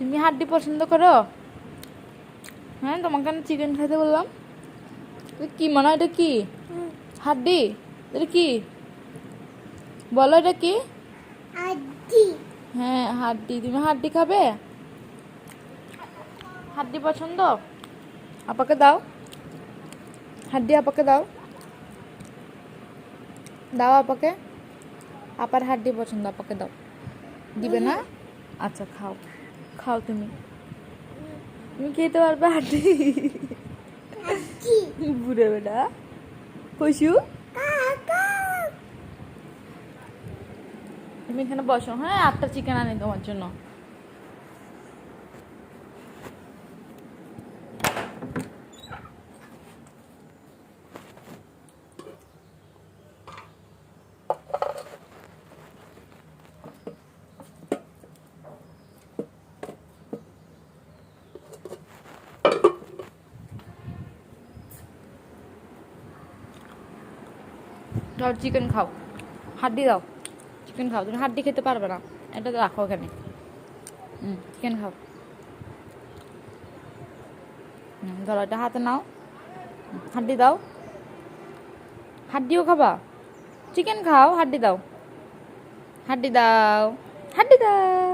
তুমি হাড্ডি পছন্দ করো? হ্যাঁ, তোমাকে আমি চিকেন খেতে বললাম। কি মনে হয় এটা কি? হাড্ডি? এটা কি বলো, এটা কি? হ্যাঁ, হাড্ডি। তুমি হাড্ডি খাবে? হাড্ডি পছন্দ? আপাকে দাও হাড্ডি, আপাকে দাও। দাও আপাকে। আপার হাড্ডি পছন্দ, আপাকে দাও। দিবে না? আচ্ছা, খাও খাও। তুমি তুমি খেতে পারবে হাড্ডি? বুড়ে বেটা পশু। তুমি এখানে বসো। হ্যাঁ, 8টা চিকেন আনি তোমার জন্য। দাও চিকেন খাও, হাড্ডি দাও। চিকেন খাও, তুমি হাড্ডি খেতে পারবে না। এটা রাখো এখানে। চিকেন খাও। ধরো, এটা হাতে নাও। হাড্ডি দাও। হাড্ডিও খাবা? চিকেন খাও, হাড্ডি দাও। হাড্ডি দাও, হাড্ডি দাও।